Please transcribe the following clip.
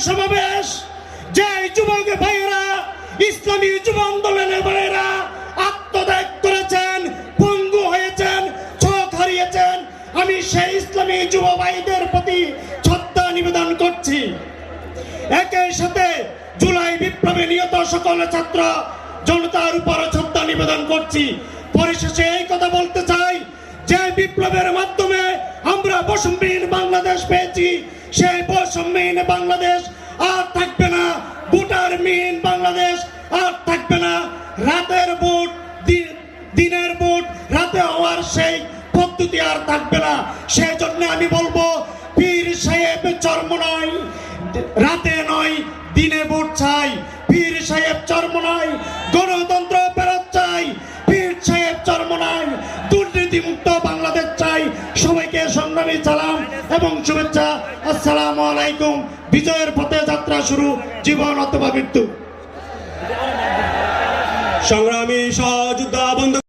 সমাবেশ, যে যুবক ভাইয়েরা, ইসলামী যুব আন্দোলনের ভাইয়েরা আত্মত্যাগ করেছেন, পঙ্গু হয়েছেন, চোখ হারিয়েছেন, আমি সেই ইসলামী যুব ভাইদের প্রতি শ্রদ্ধা নিবেদন করছি। একই সাথে জুলাই বিপ্লবে নিহত সকল ছাত্র জনতার উপর শ্রদ্ধা নিবেদন করছি। পরিশেষে এই কথা বলতে চাই, যে বিপ্লবের মাধ্যমে আমরা বৈষম্যহীন বাংলাদেশ পেয়েছি, সেই বৈষম্যহীন বাংলাদেশ আর থাকবে না, ভোটারহীন বাংলাদেশ আর থাকবে না। রাতের ভোট দিনের ভোট রাতে হওয়ার সেই পদ্ধতি আর থাকবে না। সেই জন্য আমি বলবো, পীর সাহেব চর্ম নয়, রাতে নয় দিনে ভোট চাই। পীর সাহেব চর্ম নয়, গণতন্ত্র ফেরত চাই। পীর সাহেব চর্ম নয়, দুর্নীতিমুক্ত বাংলাদেশ চাই। সবাইকে সংগ্রামী সালাম এবং শুভেচ্ছা। আসসালামু আলাইকুম। বিজয়ের পথে যাত্রা শুরু, জীবন অথবা মৃত্যু। সংগ্রামী সহযোদ্ধা বন্ধু